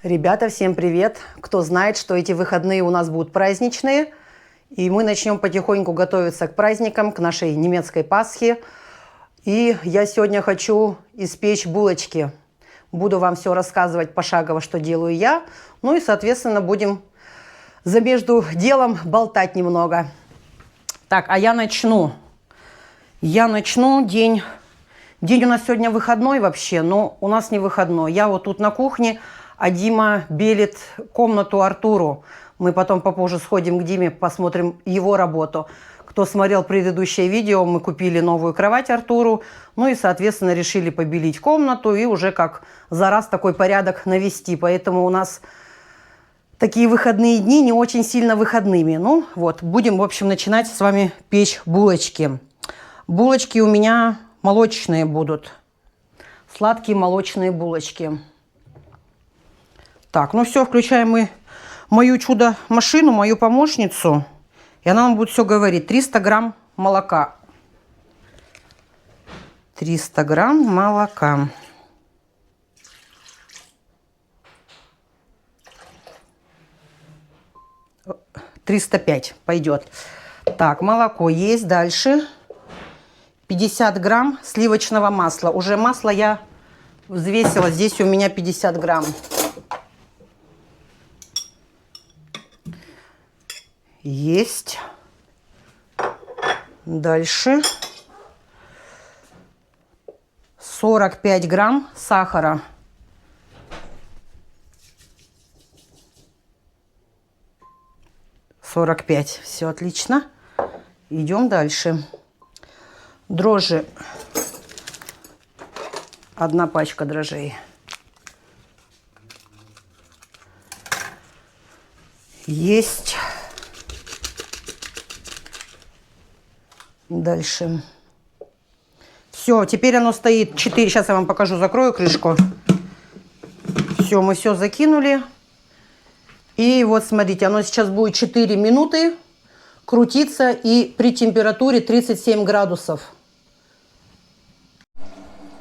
Ребята, всем привет! Кто знает, что эти выходные у нас будут праздничные, и мы начнем потихоньку готовиться к праздникам, к нашей немецкой Пасхе. И я сегодня хочу испечь булочки. Буду вам все рассказывать пошагово, что делаю я. Ну и, соответственно, будем за между делом болтать немного. Так, а я начну. День у нас сегодня выходной вообще, но у нас не выходной. Я вот тут на кухне, а Дима белит комнату Артуру. Мы потом попозже сходим к Диме, посмотрим его работу. Кто смотрел предыдущее видео, мы купили новую кровать Артуру. Ну и, соответственно, решили побелить комнату и уже как за раз такой порядок навести. Поэтому у нас такие выходные дни не очень сильно выходными. Ну вот, будем, в общем, начинать с вами печь булочки. Булочки у меня молочные будут. Сладкие молочные булочки. Так, ну все, включаем мы мою чудо-машину, мою помощницу. И она нам будет все говорить. 300 грамм молока. 300 грамм молока. «305» пойдет. Так, молоко есть. Дальше 50 грамм сливочного масла. Уже масло я взвесила. Здесь у меня 50 грамм. Есть. Дальше 45 грамм сахара. Все отлично. Идем дальше. Дрожжи. 1 пачка дрожжей. Есть. Дальше. Все, теперь оно стоит 4. Сейчас я вам покажу, закрою крышку. Все, мы все закинули. И вот смотрите, оно сейчас будет 4 минуты крутиться и при температуре 37 градусов.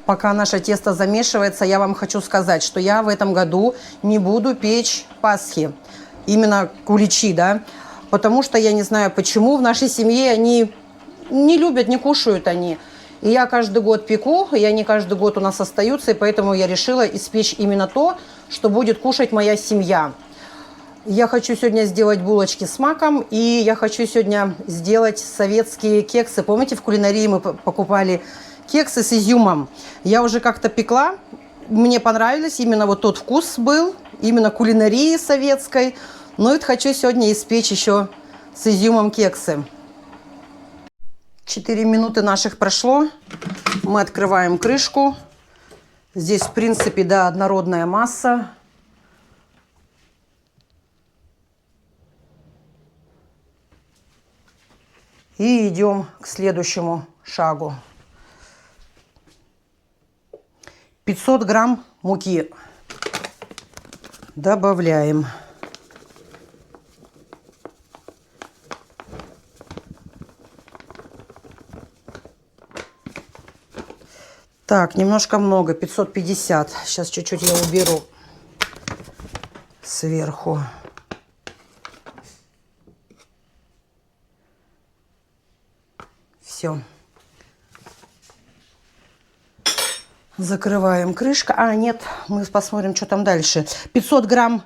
Пока наше тесто замешивается, я вам хочу сказать, что я в этом году не буду печь Пасхи. Именно куличи, да. Потому что я не знаю почему в нашей семье они не любят, не кушают они. И я каждый год пеку, и они каждый год у нас остаются, и поэтому я решила испечь именно то, что будет кушать моя семья. Я хочу сегодня сделать булочки с маком, и я хочу сегодня сделать советские кексы. Помните, в кулинарии мы покупали кексы с изюмом? Я уже как-то пекла, мне понравились, именно вот тот вкус был, именно кулинарии советской. Но вот хочу сегодня испечь еще с изюмом кексы. 4 минуты наших прошло. Мы открываем крышку. Здесь, в принципе, да, однородная масса. И идем к следующему шагу. 500 грамм муки добавляем. Так, немножко много, 550. Сейчас чуть-чуть я уберу сверху. Все. Закрываем крышку. А, нет, мы посмотрим, что там дальше. 500 грамм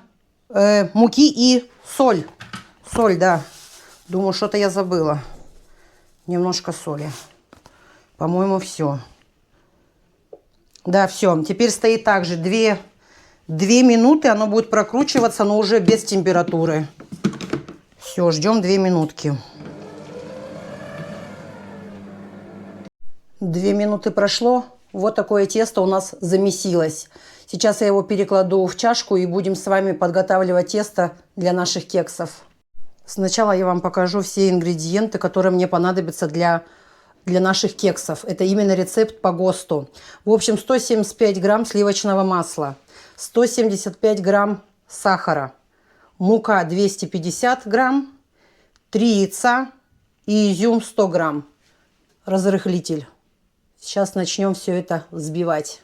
муки и соль. Соль, да. Думаю, что-то я забыла. Немножко соли. По-моему, все. Да, все. Теперь стоит также 2 минуты. Оно будет прокручиваться, но уже без температуры. Все, ждем 2 минутки. 2 минуты прошло. Вот такое тесто у нас замесилось. Сейчас я его перекладу в чашку и будем с вами подготавливать тесто для наших кексов. Сначала я вам покажу все ингредиенты, которые мне понадобятся для наших кексов. Это именно рецепт по ГОСТу. В общем, 175 грамм сливочного масла, 175 грамм сахара, мука 250 грамм, 3 яйца и изюм 100 грамм. Разрыхлитель. Сейчас начнем все это взбивать.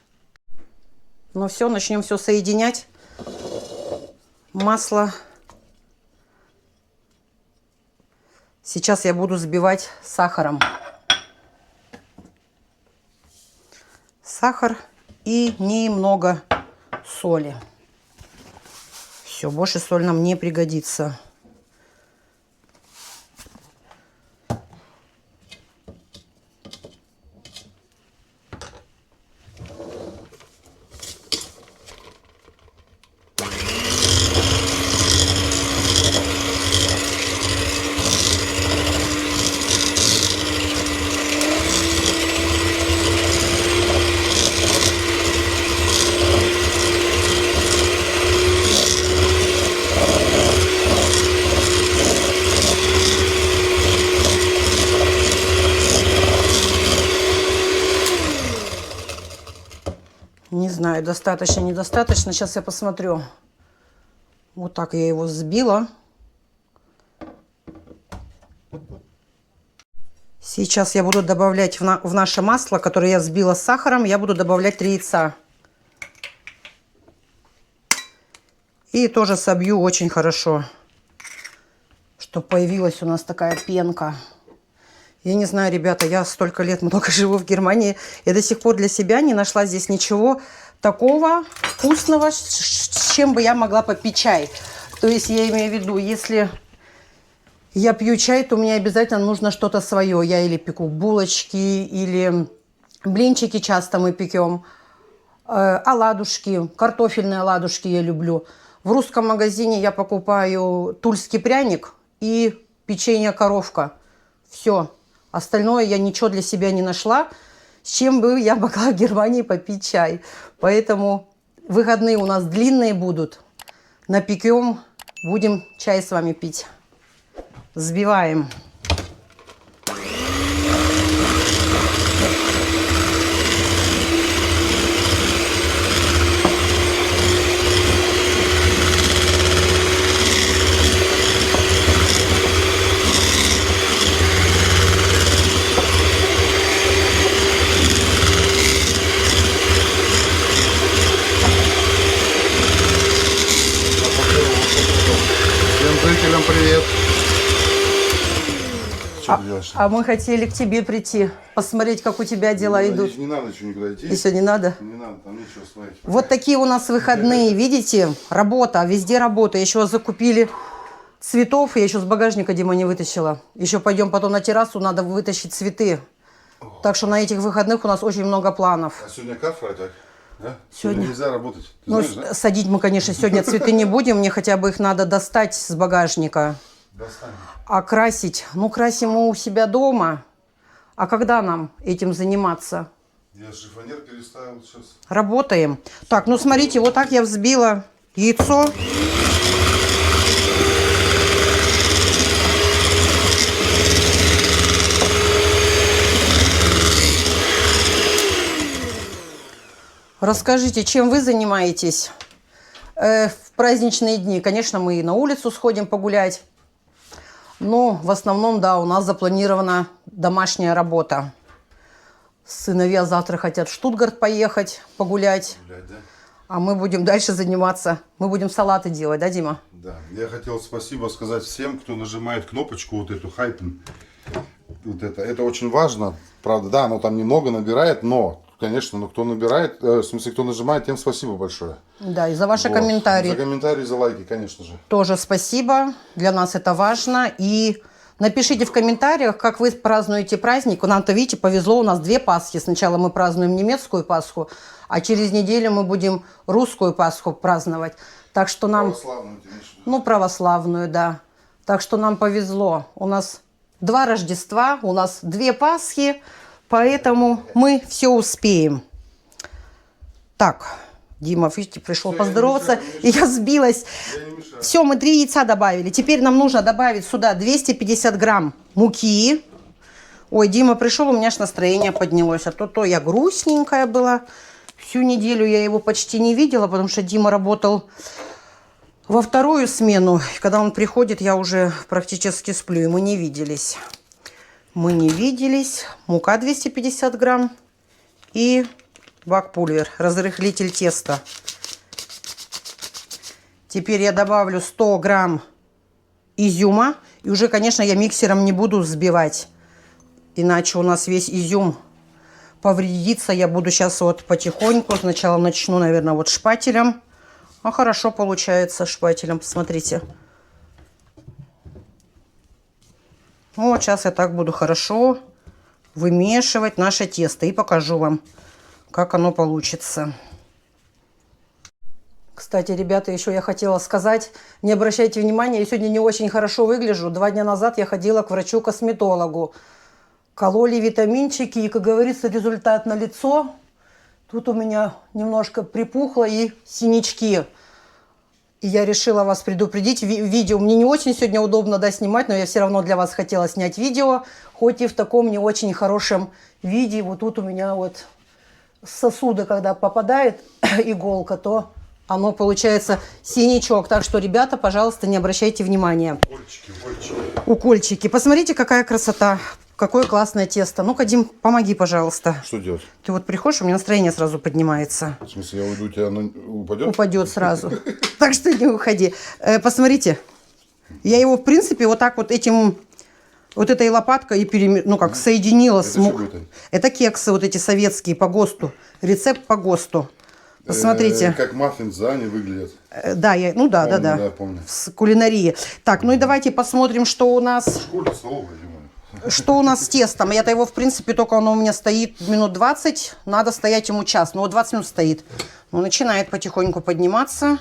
Ну все, начнем все соединять. масло. Сейчас я буду взбивать сахаром. Сахар и немного соли. Все, больше соль нам не пригодится. Не знаю, достаточно, недостаточно. Сейчас я посмотрю. Вот так я его взбила. Сейчас я буду добавлять в наше масло, которое я взбила с сахаром, я буду добавлять 3 яйца. И тоже собью очень хорошо, чтобы появилась у нас такая пенка. Я не знаю, ребята, я столько лет много живу в Германии, и до сих пор для себя не нашла здесь ничего такого вкусного, с чем бы я могла попить чай. То есть я имею в виду, если я пью чай, то мне обязательно нужно что-то свое. Я или пеку булочки, или блинчики часто мы пекем, оладушки, картофельные оладушки я люблю. В русском магазине я покупаю тульский пряник и печенье коровка. Все. Остальное я ничего для себя не нашла, с чем бы я могла в Германии попить чай. Поэтому выходные у нас длинные будут. Напекем, будем чай с вами пить. Взбиваем. Зрителям привет. Что ты делаешь? А мы хотели к тебе прийти, посмотреть, как у тебя дела идут. Не надо еще никуда идти. Еще не надо? Не надо, там нечего смотреть. Вот такие у нас выходные, видите? Работа, везде работа. Еще закупили цветов, я еще с багажника, Дима, не вытащила. Еще пойдем потом на террасу, надо вытащить цветы. Так что на этих выходных у нас очень много планов. А сегодня карфрайтаг? Да? Сегодня нельзя работать. Ты Ну, знаешь, да? садить мы, конечно, сегодня цветы не будем. Мне хотя бы их надо достать с багажника. Достанем. А красить? Ну, красим мы у себя дома. А когда нам этим заниматься? Я шифонер переставил сейчас. Работаем. Так, ну смотрите, вот так я взбила яйцо. Расскажите, чем вы занимаетесь в праздничные дни? Конечно, мы и на улицу сходим погулять. Но в основном, да, у нас запланирована домашняя работа. Сыновья завтра хотят в Штутгарт поехать погулять. Гулять, да? А мы будем дальше заниматься. Мы будем салаты делать, да, Дима? Да. Я хотел спасибо сказать всем, кто нажимает кнопочку вот эту хайпен. Вот это очень важно. Правда, да, оно там немного набирает, но, конечно, кто набирает, в смысле, кто нажимает, тем спасибо большое. Да, и за ваши Вот. комментарии. За комментарии, за лайки, конечно же. Тоже спасибо. Для нас это важно. И напишите в комментариях, как вы празднуете праздник. Нам-то, видите, повезло, у нас 2 Пасхи. Сначала мы празднуем немецкую Пасху, а через неделю мы будем русскую Пасху праздновать. Так что нам... Православную, ты имеешь в виду? Ну, православную, да. Так что нам повезло. У нас 2 Рождества, у нас 2 Пасхи, поэтому мы все успеем. Так, Дима, видите, пришел Всё, поздороваться, я не мешаю. и я сбилась. Я не мешаю. Все, мы 3 яйца добавили. Теперь нам нужно добавить сюда 250 грамм муки. Ой, Дима пришел, у меня аж настроение поднялось. А то я грустненькая была. Всю неделю я его почти не видела, потому что Дима работал во 2-ю смену. Когда он приходит, я уже практически сплю, и мы не виделись. Мы не виделись. Мука 250 грамм и бак-пульвер, разрыхлитель теста. Теперь я добавлю 100 грамм изюма. И уже, конечно, я миксером не буду взбивать. Иначе у нас весь изюм повредится. Я буду сейчас вот потихоньку. Сначала начну, наверное, вот шпателем. А хорошо получается шпателем, посмотрите. Вот сейчас я так буду хорошо вымешивать наше тесто. И покажу вам, как оно получится. Кстати, ребята, еще я хотела сказать, не обращайте внимания, я сегодня не очень хорошо выгляжу. 2 дня назад я ходила к врачу-косметологу. Кололи витаминчики, и, как говорится, результат налицо. Тут у меня немножко припухло и синячки. И я решила вас предупредить. Видео мне не очень сегодня удобно, да, снимать, но я все равно для вас хотела снять видео, хоть и в таком не очень хорошем виде. Вот тут у меня вот сосуды, когда попадает иголка, то оно получается синячок. Так что, ребята, пожалуйста, не обращайте внимания. Укольчики. Посмотрите, какая красота. Какое классное тесто. Ну-ка, Дим, помоги, пожалуйста. Что делать? Ты вот приходишь, у меня настроение сразу поднимается. В смысле, я уйду, у тебя оно упадет? Упадет сразу. Так что не уходи. Посмотрите. Я его, в принципе, вот так вот этим... Вот этой лопаткой ну как, соединила. Это кексы вот эти советские по ГОСТу. Рецепт по ГОСТу. Посмотрите. Как маффинсы, да, они выглядят. Да, помню, да, помню. С кулинарии. Так, ну и давайте посмотрим, что у нас... В школе столовой, что у нас с тестом. Я-то его, в принципе, только оно у меня стоит минут 20. Надо стоять ему час. Ну, вот 20 минут стоит. Ну, начинает потихоньку подниматься.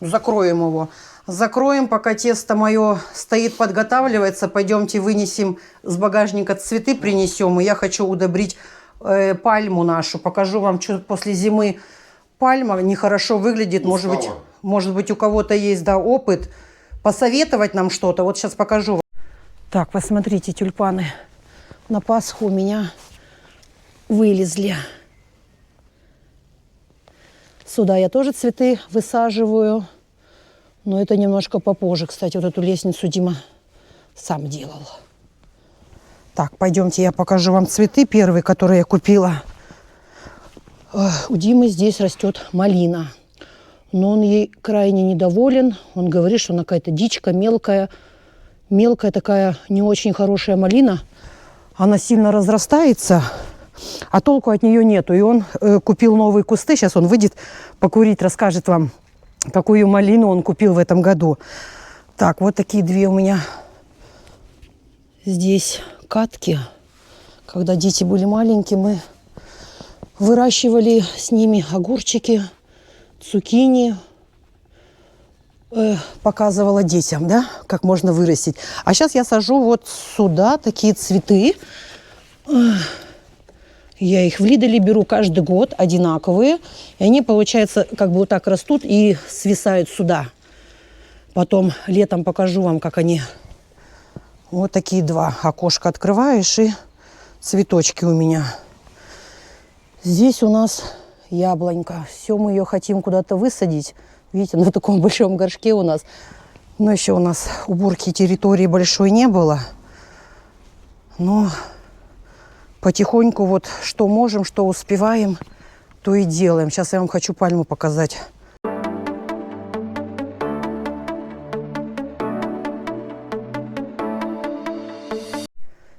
Закроем его. Закроем, пока тесто мое стоит, подготавливается. Пойдемте вынесем с багажника цветы, принесем. И я хочу удобрить пальму нашу. Покажу вам, что после зимы пальма нехорошо выглядит. Может быть, у кого-то есть, да, опыт. Посоветовать нам что-то. Вот сейчас покажу. Так, посмотрите, тюльпаны на Пасху у меня вылезли. Сюда я тоже цветы высаживаю. Но это немножко попозже. Кстати, вот эту лестницу Дима сам делал. Так, пойдемте, я покажу вам цветы первые, которые я купила. У Димы здесь растет малина. Но он ей крайне недоволен. Он говорит, что она какая-то дичка, мелкая. Мелкая такая не очень хорошая малина. Она сильно разрастается, а толку от нее нету. И он купил новые кусты. Сейчас он выйдет покурить, расскажет вам, какую малину он купил в этом году. Так, вот такие две у меня здесь катки. Когда дети были маленькие, мы выращивали с ними огурчики, цукини. Показывала детям, да, как можно вырастить. А сейчас я сажу вот сюда такие цветы. Я их в Лиделе беру каждый год, одинаковые. И они, получается, как бы вот так растут и свисают сюда. Потом летом покажу вам, как они... Вот такие два окошка открываешь, и цветочки у меня. Здесь у нас яблонька. Все, мы ее хотим куда-то высадить. Видите, на таком большом горшке у нас. Но еще у нас уборки территории большой не было. Но потихоньку вот что можем, что успеваем, то и делаем. Сейчас я вам хочу пальму показать.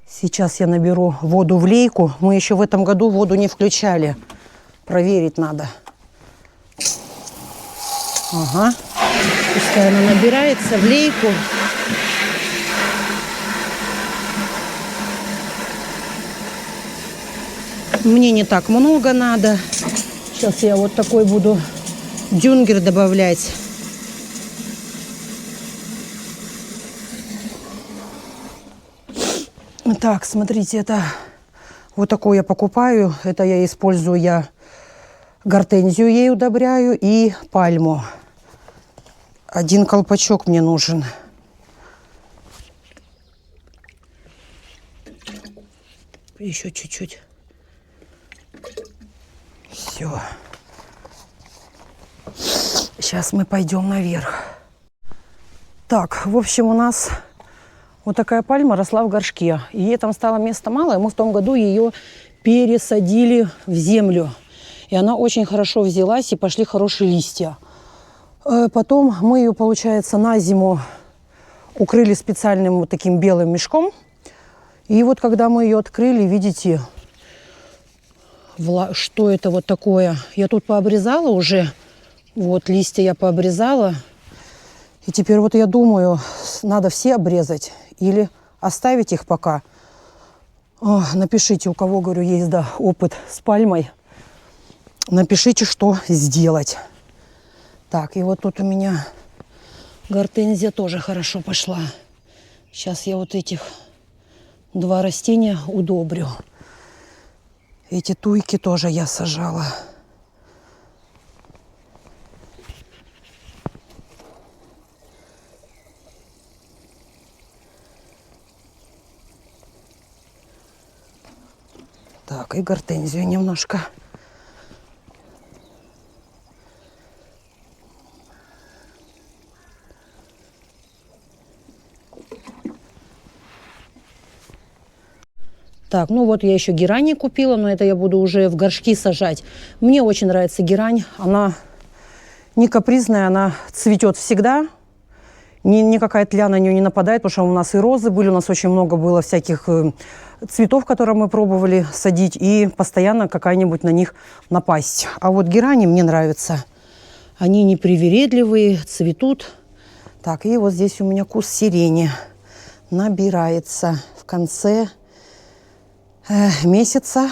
Сейчас я наберу воду в лейку. Мы еще в этом году воду не включали. Проверить надо. Ага. Пускай она набирается в лейку. Мне не так много надо. Сейчас я вот такой буду дюнгер добавлять. Так, смотрите, это вот такой я покупаю. Это я использую, гортензию ей удобряю и пальму. 1 колпачок мне нужен. Еще чуть-чуть. Все. Сейчас мы пойдем наверх. Так, в общем, у нас вот такая пальма росла в горшке. И ей там стало места мало, и мы в том году ее пересадили в землю. И она очень хорошо взялась, и пошли хорошие листья. Потом мы ее, получается, на зиму укрыли специальным вот таким белым мешком. И вот когда мы ее открыли, видите, что это вот такое. Я тут пообрезала уже. Вот листья я пообрезала. И теперь вот я думаю, надо все обрезать или оставить их пока. Напишите, у кого, говорю, есть, да, опыт с пальмой. Напишите, что сделать. Так, и вот тут у меня гортензия тоже хорошо пошла. Сейчас я вот этих 2 растения удобрю. Эти туйки тоже я сажала. Так, и гортензию немножко. Так, ну вот я еще герани купила, но это я буду уже в горшки сажать. Мне очень нравится герань. Она не капризная, она цветет всегда. Никакая тля на нее не нападает, потому что у нас и розы были, у нас очень много было всяких цветов, которые мы пробовали садить, и постоянно какая-нибудь на них напасть. А вот герани мне нравятся. Они непривередливые, цветут. Так, и вот здесь у меня куст сирени набирается в конце месяца.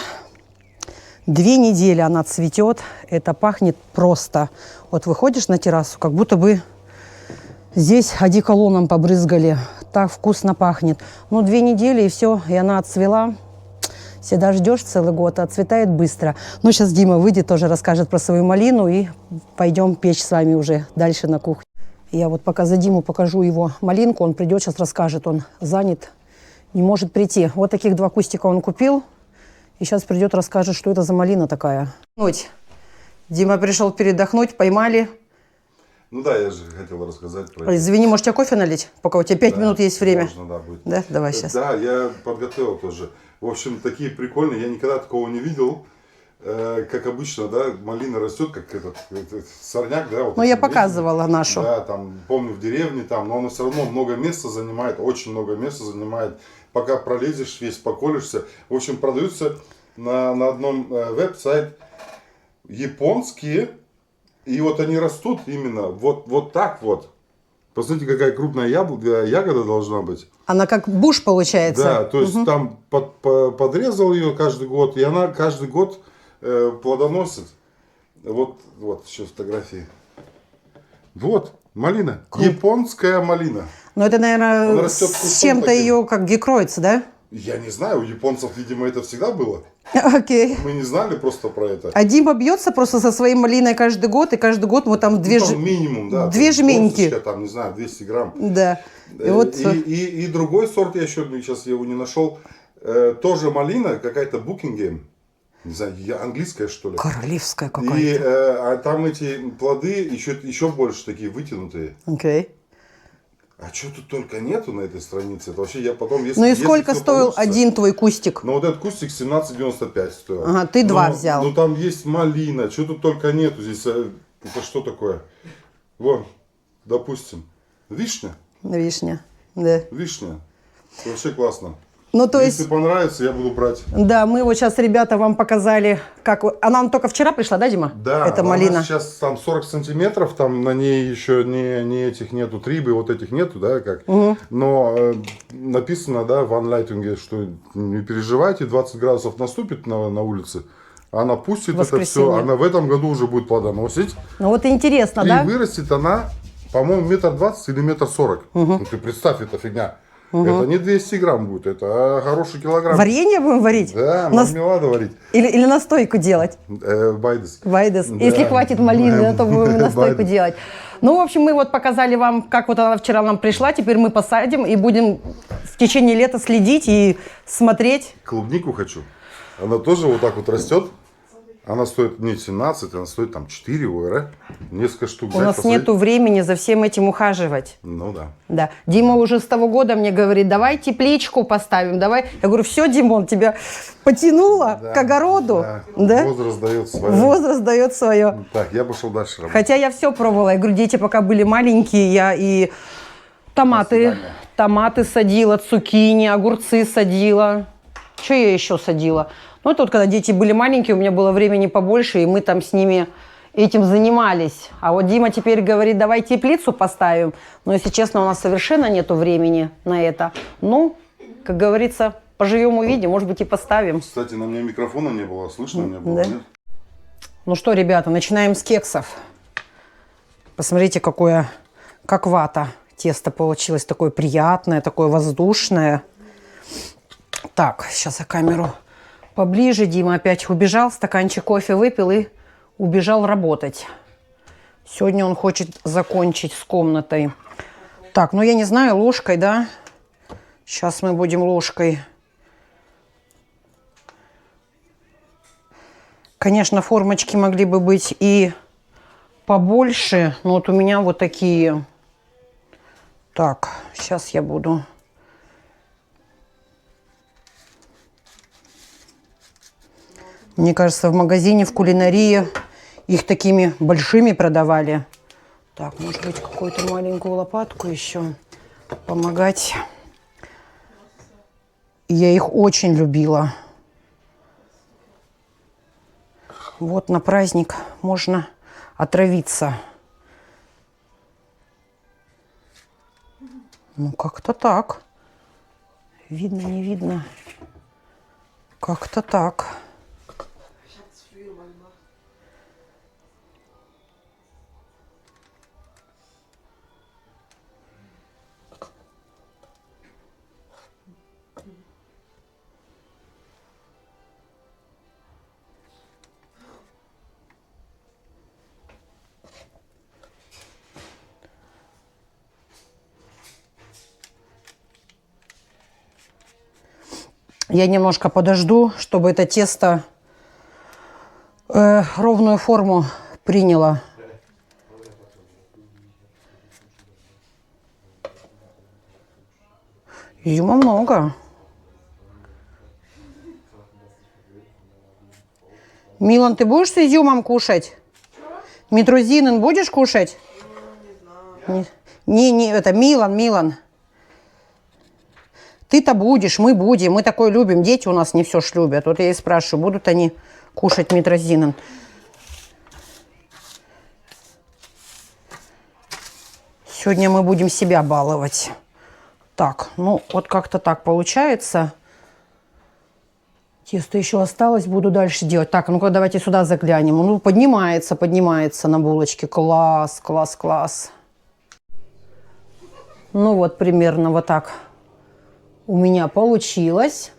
2 недели она цветет. Это пахнет просто. Вот выходишь на террасу, как будто бы здесь одеколоном побрызгали. Так вкусно пахнет. Ну, 2 недели и все, и она отцвела. Всегда ждешь целый год, а отцветает быстро. Ну, сейчас Дима выйдет, тоже расскажет про свою малину, и пойдем печь с вами уже дальше на кухню. Я вот пока за Диму покажу его малинку, он придет, сейчас расскажет, он занят, не может прийти. Вот таких 2 кустика он купил, и сейчас придет, расскажет, что это за малина такая. Дима пришел передохнуть, поймали. Ну да, я же хотел рассказать про это. Извини, может, тебе кофе налить, пока у тебя 5 минут есть время? Можно, да, будет. Да, давай сейчас. Да, я подготовил тоже. В общем, такие прикольные, я никогда такого не видел. Как обычно, да, малина растет, как этот сорняк, да. Вот ну, я показывала нашу. Да, там, помню, в деревне, там, но она все равно много места занимает, очень много места занимает. Пока пролезешь, весь поколешься. В общем, продаются на одном веб-сайт японские, и вот они растут именно вот так вот. Посмотрите, какая крупная ягода должна быть. Она как буш получается. Да, то есть там подрезал ее каждый год, и она каждый год плодоносит. Вот еще фотографии. Вот, малина. Японская малина. Но это, наверное, с чем-то ее как гекроется, да? Я не знаю, у японцев, видимо, это всегда было. Окей. Мы не знали просто про это. А Дима бьется просто со своей малиной каждый год, и каждый год вот там минимум, да. 2 жменьки. Там, не знаю, 200 грамм. Да. И другой сорт, я еще сейчас его не нашел, тоже малина, какая-то Букингем. Не знаю, английская, что ли. Королевская И какая-то. там эти плоды еще больше такие вытянутые. Окей. А что тут только нету на этой странице? Это вообще я потом... Ну и сколько стоил один твой кустик? Ну вот этот кустик 17,95 стоил. Ага, ты 2 взял. Ну там есть малина, что тут только нету здесь. Это что такое? Вон, допустим, вишня. Вишня, да. Вишня. Вообще классно. Ну, то Если есть, понравится, я буду брать. да, мы вот сейчас, ребята, вам показали, как... Она нам только вчера пришла, да, Дима? Да, это малина. Сейчас там 40 сантиметров, там на ней еще не этих нету, трибы, вот этих нету, да, как. Но написано, да, в анлайтинге, что не переживайте, 20 градусов наступит на улице, она пустит это все, она в этом году уже будет плодоносить. Ну вот интересно, и да? И вырастет она, по-моему, 1,20 или 1,40 м. Ну ты представь, это фигня. Это не 200 грамм будет, это хороший килограмм. Варенье будем варить? Да, мармеладу варить. Или настойку делать? Байдес. Байдес. Да. Если хватит малины, то будем настойку делать. Ну, в общем, мы вот показали вам, как вот она вчера нам пришла. Теперь мы посадим и будем в течение лета следить и смотреть. Клубнику хочу. Она тоже вот так вот растет. Она стоит не 17, она стоит там 4 евро. Несколько штук У взять, нас посмотреть. нету времени за всем этим ухаживать. Ну да. Да. Дима уже с того года мне говорит, давай тепличку поставим, давай. Я говорю, все, Димон, тебя потянуло Да, к огороду. да. Да? Возраст дает свое. Возраст дает свое. Так, я пошел дальше работать. Хотя я все пробовала. Я говорю, дети пока были маленькие, я и томаты садила, цукини, огурцы садила. Что я еще садила? Ну, это вот когда дети были маленькие, у меня было времени побольше, и мы там с ними этим занимались. А вот Дима теперь говорит, давай теплицу поставим. Но, если честно, у нас совершенно нету времени на это. Ну, как говорится, поживем увидим, может быть, и поставим. Кстати, на мне микрофона не было, слышно меня было, Да. нет? Ну что, ребята, начинаем с кексов. Посмотрите, какое, как вата. Тесто получилось такое приятное, такое воздушное. Так, сейчас я камеру поближе. Дима опять убежал, стаканчик кофе выпил и убежал работать. Сегодня он хочет закончить с комнатой. Так, ну я не знаю, ложкой, да? Сейчас мы будем ложкой. Конечно, формочки могли бы быть и побольше, но вот у меня вот такие. Так, сейчас я буду. Мне кажется, в магазине, в кулинарии их такими большими продавали. Так, может быть, какую-то маленькую лопатку еще помогать. Я их очень любила. Вот на праздник можно отравиться. Ну, как-то так. Видно, не видно. Как-то так. Я немножко подожду, чтобы это тесто ровную форму приняло. Изюма много. Милан, ты будешь с изюмом кушать? Митрузинин будешь кушать? Не, это Милан. Ты-то будешь, мы будем, мы такое любим. Дети у нас не все ж любят. Вот я и спрашиваю, будут они кушать митрозинин? Сегодня мы будем себя баловать. Так, ну вот как-то так получается. Тесто еще осталось, буду дальше делать. Так, ну-ка давайте сюда заглянем. Ну, поднимается на булочке. Класс. Ну вот примерно вот так у меня получилось.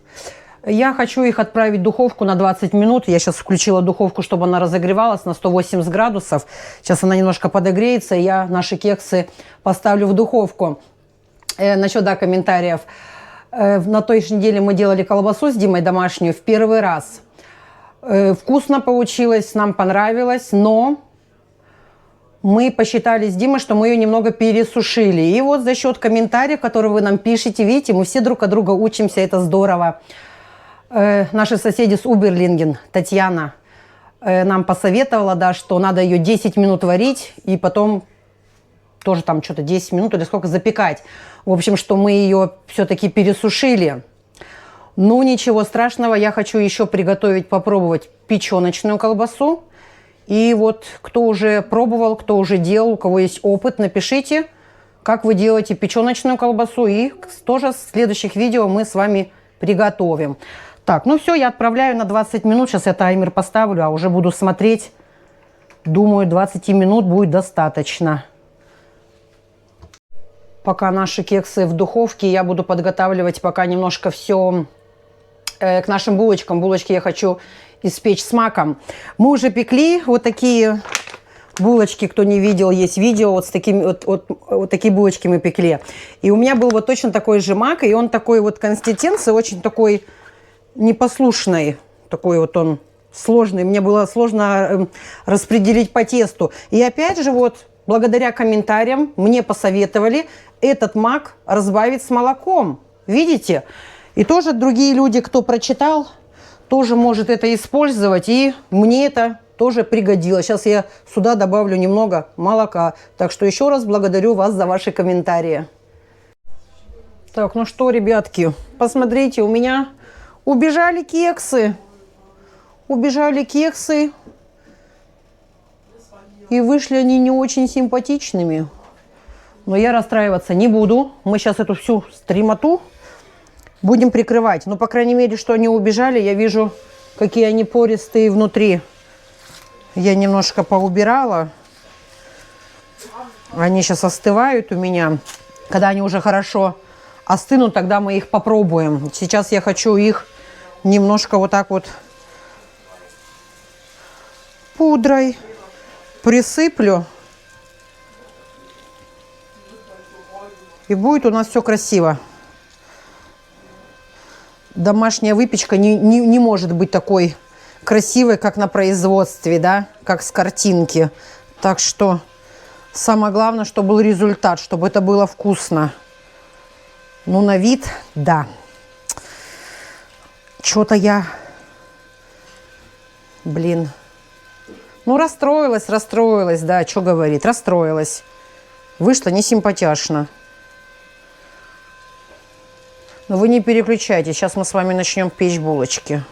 Я хочу их отправить в духовку на 20 минут. Я сейчас включила духовку, чтобы она разогревалась на 180 градусов. Сейчас она немножко подогреется, и я наши кексы поставлю в духовку. Насчет, да, комментариев. На той же неделе мы делали колбасу с Димой домашнюю в первый раз. Вкусно получилось, нам понравилось, но мы посчитали с Димой, что мы ее немного пересушили. И вот за счет комментариев, которые вы нам пишете, видите, мы все друг от друга учимся, это здорово. Наши соседи с Уберлинген, Татьяна, нам посоветовала, да, что надо ее 10 минут варить и потом тоже там что-то 10 минут или сколько запекать. В общем, что мы ее все-таки пересушили. Ну, ничего страшного, я хочу еще приготовить, попробовать печеночную колбасу. И вот кто уже пробовал, кто уже делал, у кого есть опыт, напишите, как вы делаете печеночную колбасу. И тоже в следующих видео мы с вами приготовим. Так, ну все, я отправляю на 20 минут. Сейчас я таймер поставлю, а уже буду смотреть. Думаю, 20 минут будет достаточно. Пока наши кексы в духовке, я буду подготавливать пока немножко все к нашим булочкам. Булочки я хочу испечь с маком. Мы уже пекли вот такие булочки, кто не видел, есть видео, вот с такими вот такие булочки мы пекли. И у меня был вот точно такой же мак, и он такой вот консистенции, очень такой непослушный, такой вот он сложный. Мне было сложно распределить по тесту. И опять же, вот, благодаря комментариям мне посоветовали этот мак разбавить с молоком. Видите? И тоже другие люди, кто прочитал, тоже может это использовать. И мне это тоже пригодилось. Сейчас я сюда добавлю немного молока. Так что еще раз благодарю вас за ваши комментарии. Так, ну что, ребятки, посмотрите, у меня убежали кексы. Убежали кексы. И вышли они не очень симпатичными. Но я расстраиваться не буду. Мы сейчас эту всю стремоту будем прикрывать. Ну, по крайней мере, что они убежали, я вижу, какие они пористые внутри. Я немножко поубирала. Они сейчас остывают у меня. Когда они уже хорошо остынут, тогда мы их попробуем. Сейчас я хочу их немножко вот так вот пудрой присыплю. И будет у нас все красиво. Домашняя выпечка не может быть такой красивой, как на производстве, да, как с картинки. Так что самое главное, чтобы был результат, чтобы это было вкусно. Ну, на вид, да. Что-то блин. Ну, расстроилась, да, что говорит, расстроилась. Вышло несимпатяшно. Но вы не переключайтесь, сейчас мы с вами начнем печь булочки.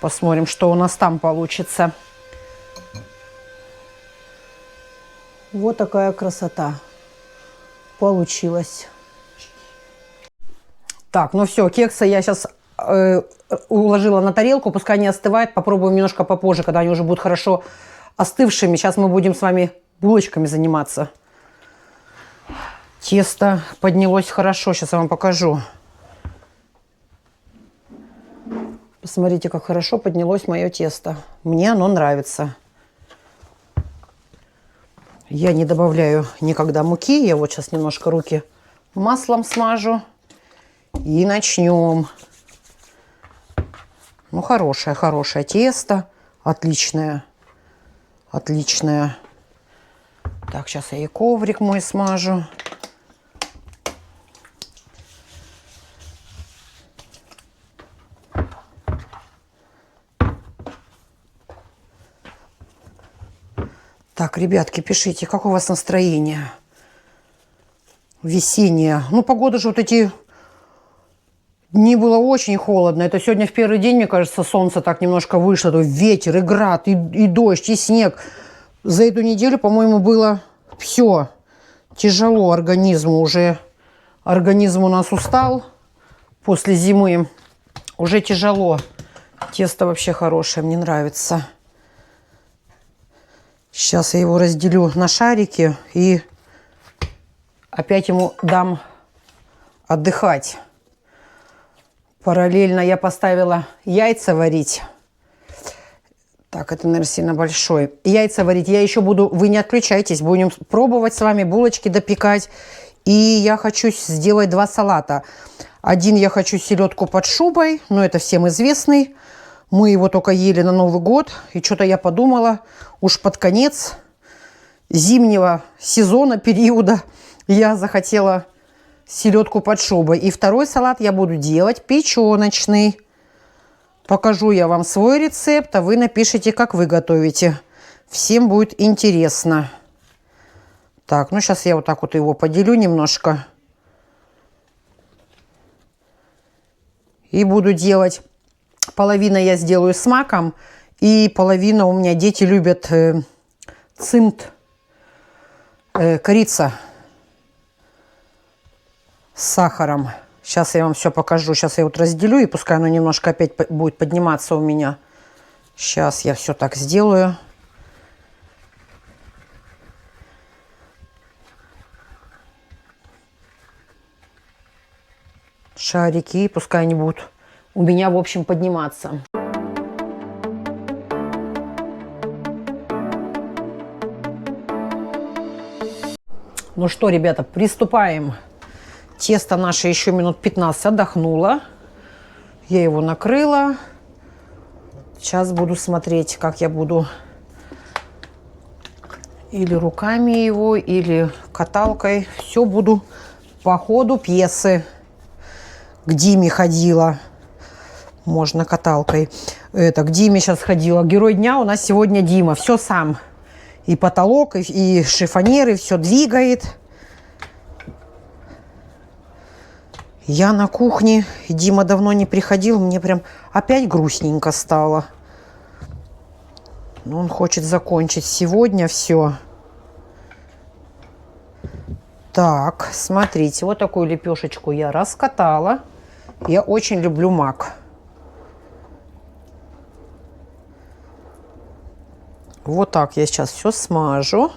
Посмотрим, что у нас там получится. Вот такая красота получилась. Так, ну все, кексы я сейчас уложила на тарелку, пускай они остывают. Попробуем немножко попозже, когда они уже будут хорошо остывшими. Сейчас мы будем с вами булочками заниматься. Тесто поднялось хорошо, сейчас я вам покажу. Посмотрите, как хорошо поднялось мое тесто. Мне оно нравится. Я не добавляю никогда муки. Я вот сейчас немножко руки маслом смажу. И начнем. Ну, хорошее тесто. Отличное. Отличное. Так, сейчас я и коврик мой смажу. Так, ребятки, пишите, как у вас настроение? Весеннее. Ну, погода же вот эти дни было очень холодно. Это сегодня в первый день, мне кажется, солнце так немножко вышло. То ветер, и град, и дождь, и снег. За эту неделю, по-моему, было все тяжело организму. Уже организм у нас устал после зимы. Уже тяжело. Тесто вообще хорошее, мне нравится. Сейчас я его разделю на шарики и опять ему дам отдыхать. Параллельно я поставила яйца варить. Так, это, наверное, сильно большой. Яйца варить я еще буду... Вы не отключайтесь. Будем пробовать с вами булочки допекать. И я хочу сделать 2 салата. Один я хочу селедку под шубой. Но это всем известный. Мы его только ели на Новый год. И что-то я подумала, уж под конец зимнего сезона, периода, я захотела селедку под шубой. И второй салат я буду делать печеночный. Покажу я вам свой рецепт, а вы напишите, как вы готовите. Всем будет интересно. Так, ну сейчас я вот так вот его поделю немножко. И буду делать... Половина я сделаю с маком, и половина у меня дети любят цимт, корица с сахаром. Сейчас я вам все покажу. Сейчас я вот разделю, и пускай оно немножко опять будет подниматься у меня. Сейчас я все так сделаю. Шарики, пускай они будут у меня, в общем, подниматься. Ну что, ребята, приступаем. Тесто наше еще минут 15 отдохнуло. Я его накрыла. Сейчас буду смотреть, как я буду или руками его, или каталкой. Все буду по ходу пьесы. К Диме ходила. Можно каталкой. К Диме сейчас ходила. Герой дня у нас сегодня Дима. Все сам. И потолок, и шифонеры, все двигает. Я на кухне. Дима давно не приходил. Мне прям опять грустненько стало. Он хочет закончить сегодня все. Так, смотрите. Вот такую лепешечку я раскатала. Я очень люблю мак. Вот так я сейчас все смажу.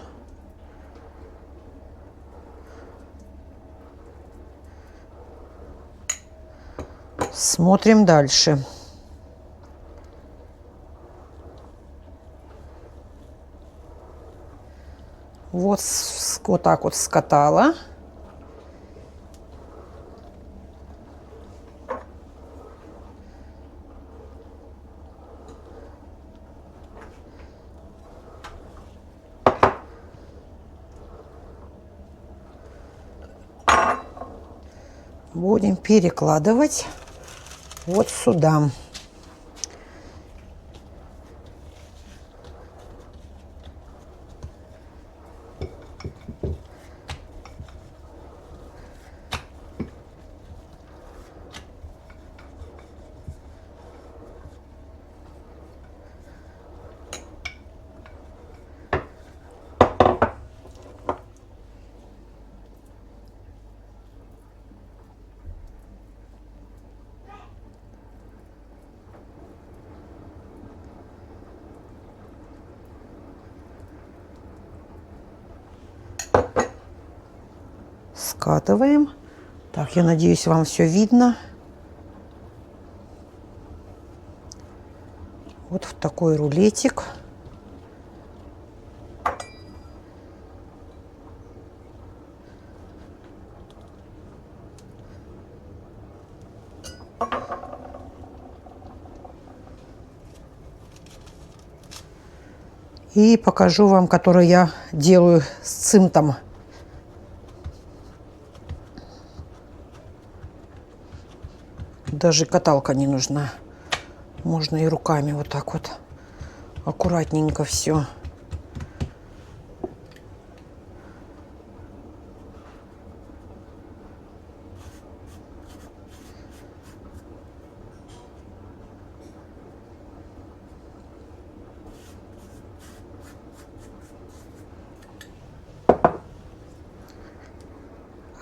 Смотрим дальше. Вот так вот скатала. Будем перекладывать вот сюда. Скатываем. Так, я надеюсь, вам все видно. Вот в такой рулетик. И покажу вам, который я делаю с цимтом. Даже каталка не нужна. Можно и руками вот так вот аккуратненько все.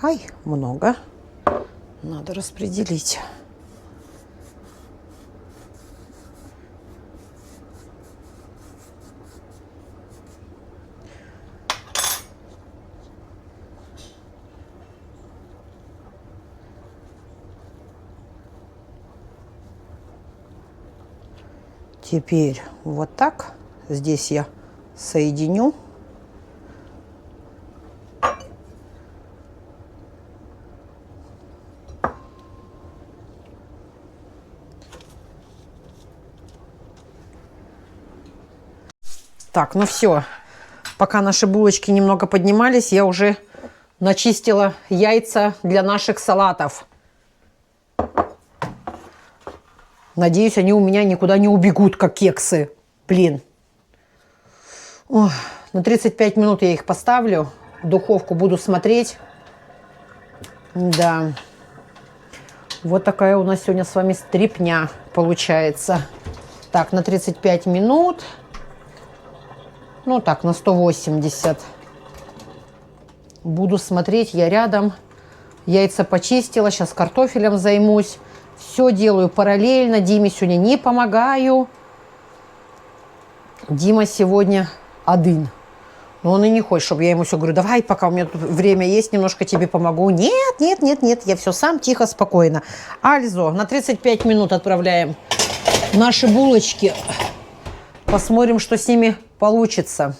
Ай, много. Надо распределить. Теперь вот так. Здесь я соединю. Так, ну все. Пока наши булочки немного поднимались, я уже начистила яйца для наших салатов. Надеюсь, они у меня никуда не убегут, как кексы. Блин. Ох, на 35 минут я их поставлю. В духовку буду смотреть. Да. Вот такая у нас сегодня с вами стряпня получается. Так, на 35 минут. Ну так, на 180. Буду смотреть, я рядом. Яйца почистила, сейчас картофелем займусь. Все делаю параллельно. Диме сегодня не помогаю. Дима сегодня один. Но он и не хочет, чтобы я ему все говорю, давай, пока у меня тут время есть, немножко тебе помогу. Нет, нет, нет, нет, я все сам, тихо, спокойно. Альзо, на 35 минут отправляем наши булочки. Посмотрим, что с ними получится.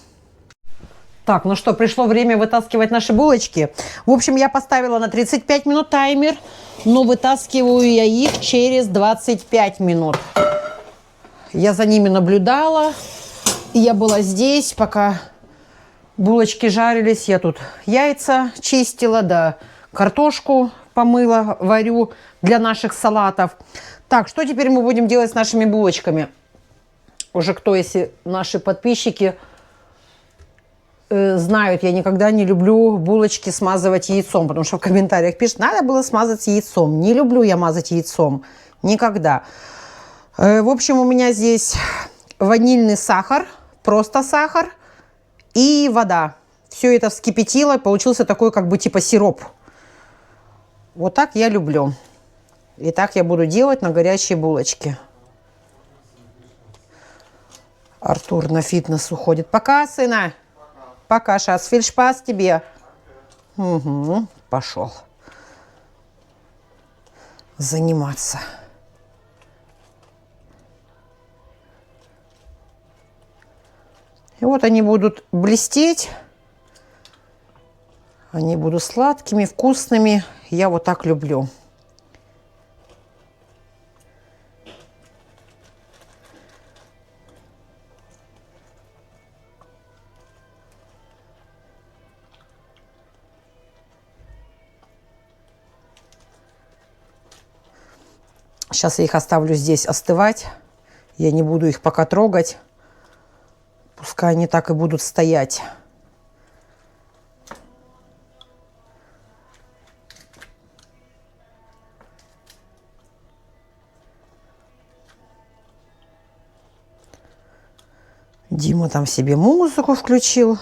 Так, ну что, пришло время вытаскивать наши булочки. В общем, я поставила на 35 минут таймер, но вытаскиваю я их через 25 минут. Я за ними наблюдала. И я была здесь, пока булочки жарились. Я тут яйца чистила, да, картошку помыла, варю для наших салатов. Так, что теперь мы будем делать с нашими булочками? Уже кто, если наши подписчики знают, я никогда не люблю булочки смазывать яйцом, потому что в комментариях пишут, надо было смазать яйцом. Не люблю я мазать яйцом. Никогда. В общем, у меня здесь ванильный сахар, просто сахар и вода. Все это вскипятило, получился такой как бы типа сироп. Вот так я люблю. И так я буду делать на горячие булочки. Артур на фитнес уходит. Пока, сына. Пока, сейчас. Фильшпас тебе. Угу, пошел заниматься. И вот они будут блестеть. Они будут сладкими, вкусными. Я вот так люблю. Сейчас я их оставлю здесь остывать. Я не буду их пока трогать. Пускай они так и будут стоять. Дима там себе музыку включил,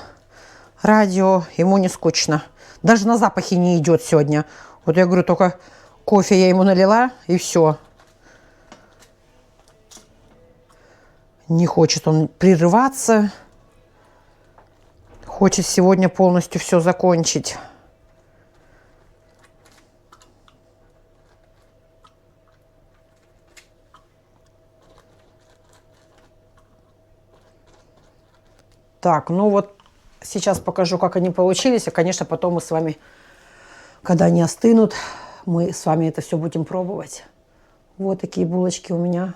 радио, ему не скучно. Даже на запахи не идет сегодня. Вот я говорю, только кофе я ему налила, и все. Не хочет он прерываться. Хочет сегодня полностью все закончить. Так, ну вот сейчас покажу, как они получились. А, конечно, потом мы с вами, когда они остынут, мы с вами это все будем пробовать. Вот такие булочки у меня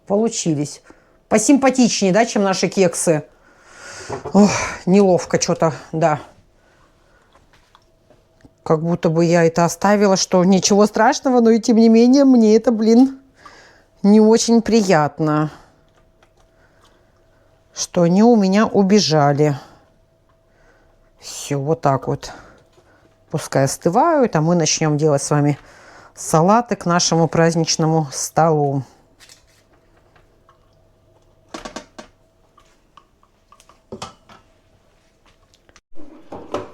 получились. Посимпатичнее, да, чем наши кексы. Ох, неловко что-то, да. Как будто бы я это оставила, что ничего страшного, но и тем не менее мне это, блин, не очень приятно. Что они у меня убежали. Все, вот так вот. Пускай остывают, а мы начнем делать с вами салаты к нашему праздничному столу.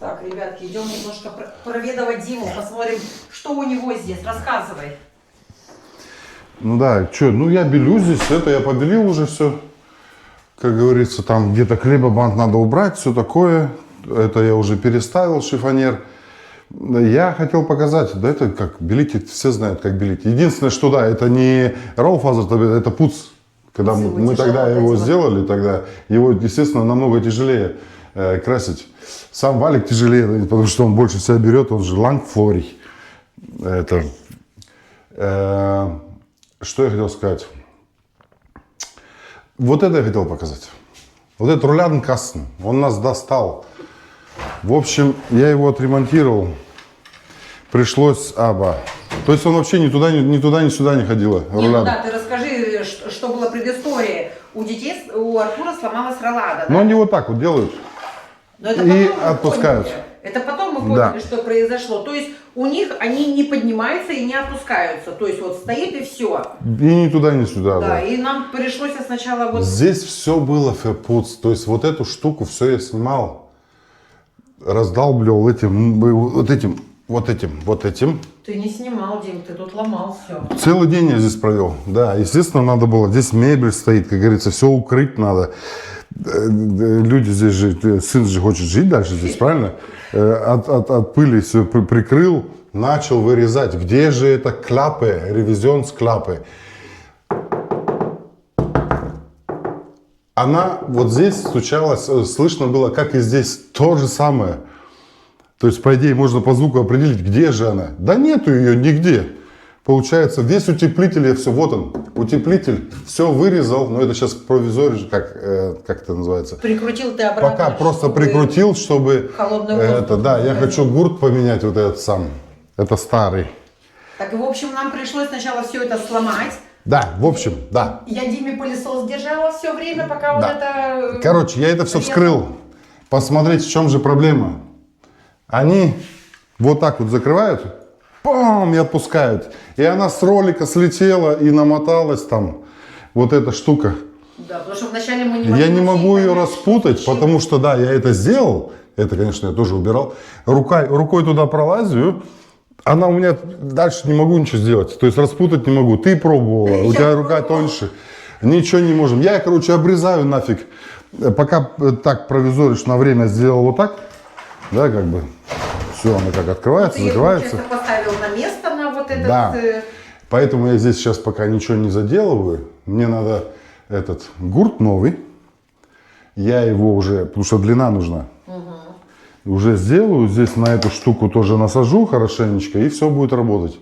Так, ребятки, идем немножко проведывать Диму, посмотрим, что у него здесь. Рассказывай. Ну да, что, ну я белю здесь, это я побелил уже все. Как говорится, там где-то хлебобант надо убрать, все такое. Это я уже переставил, шифонер. Я хотел показать, да это как белить, все знают, как белить. Единственное, что да, это не Raufaser, это пуц. Когда мы тогда его сделали, тогда его, естественно, намного тяжелее красить. Сам валик тяжелее, потому что он больше себя берет, он же лангфлорий. Это, что я хотел сказать? Вот это я хотел показать. Вот этот рулян Кастен, он нас достал. В общем, я его отремонтировал. Пришлось аба. То есть он вообще ни туда, ни сюда не ходила. Ну да, ты расскажи, что было предыстория. У детей, у Артура сломалась ролада. Но они вот так вот делают. Но это и потом отпускают. Это потом мы поняли, да, что произошло. То есть у них они не поднимаются и не опускаются. То есть вот стоит и все. И ни туда, ни сюда. Да, и нам пришлось сначала вот... Здесь все было ферпуц. То есть вот эту штуку все я снимал. Раздалбливал вот этим. Ты не снимал, Дим, ты тут ломал все. Целый день я здесь провел. Да, естественно, надо было. Здесь мебель стоит, как говорится, все укрыть надо. Люди здесь же, сын же хочет жить дальше здесь, правильно? От пыли все прикрыл, начал вырезать. Где же это клапы, ревизион с клапы? Она вот здесь стучалась, слышно было, как и здесь, то же самое. То есть, по идее, можно по звуку определить, где же она. Да нету ее нигде. Получается, весь утеплитель, я все, вот он, утеплитель, все вырезал, но это сейчас провизорий, как это называется? Прикрутил ты обратно. Пока просто чтобы прикрутил, чтобы... холодный воздух Это, да, я проходил. хочу гурт поменять вот этот сам, это старый. Так, в общем, нам пришлось сначала все это сломать. Да, в общем, да. Я Диме пылесос держала все время, пока вот Да. это... Короче, я это все вскрыл. Посмотреть, в чем же проблема. Они вот так вот закрывают, пам, и отпускают. И она с ролика слетела и намоталась там. Вот эта штука. Да, потому что вначале мы не Я не могу ее понять, распутать, что потому что, да, я это сделал. Это, конечно, я тоже убирал. Рукой туда пролазю. Она у меня дальше не могу ничего сделать. То есть распутать не могу. Ты пробовала, у тебя рука тоньше. Ничего не можем. Я, короче, обрезаю нафиг. Пока так провизорично на время сделал вот так. Да, как бы. Все, она как открывается, ты ее, закрывается. получается, поставил на место, на вот этот... Да. Поэтому я здесь сейчас пока ничего не заделываю. Мне надо этот гурт новый. Я его уже, потому что длина нужна. Уже сделаю. Здесь на эту штуку тоже насажу хорошенечко, и все будет работать.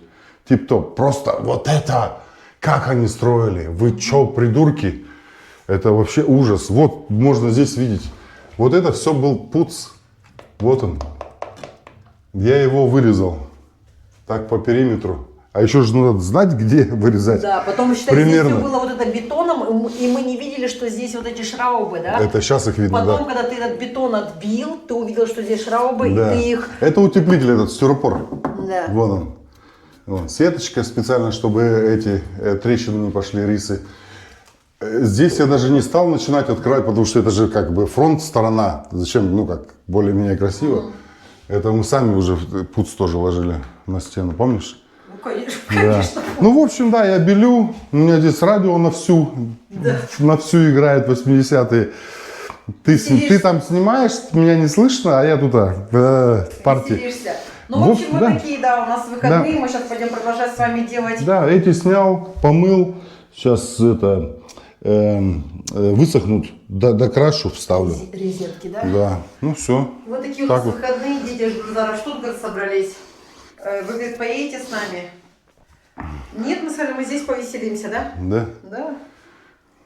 Тип-топ. Просто вот это, как они строили. Вы чё, придурки? Это вообще ужас. Вот, можно здесь видеть. Вот это все был пуц. Вот он. Я его вырезал. Так по периметру. А еще же надо знать, где вырезать. Да, потом, считай, Примерно. здесь все было вот это бетоном, и мы не видели, что здесь вот эти шраубы, да? Это сейчас их видно, Потом, да. когда ты этот бетон отбил, ты увидел, что здесь шраубы, Да. и ты их... Это утеплитель этот, стиропор. Да. Вон он. Вон, сеточка специально, чтобы эти трещины не пошли, рисы. Здесь я даже не стал начинать открывать, потому что это же как бы фронт, сторона. Зачем, ну как, более-менее красиво. Это мы сами уже пуц тоже ложили на стену, помнишь? Ну, конечно, Да. конечно. Ну, в общем, да, я белю. У меня здесь радио на всю играет 80-е. Ты там снимаешь, меня не слышно, а я тут в партии. Веселишься. Ну, в общем, мы да. такие, да, у нас выходные, мы сейчас пойдем продолжать с вами делать. Да, эти снял, помыл. Сейчас это высохнут, докрашу, вставлю. Резинки, да? Да, ну все. Вот такие у Так нас вот. выходные, дети ж в Штутгарт собрались. Вы, говорит, поедете с нами? Нет, мы сказали, мы здесь повеселимся, да? Да. Да.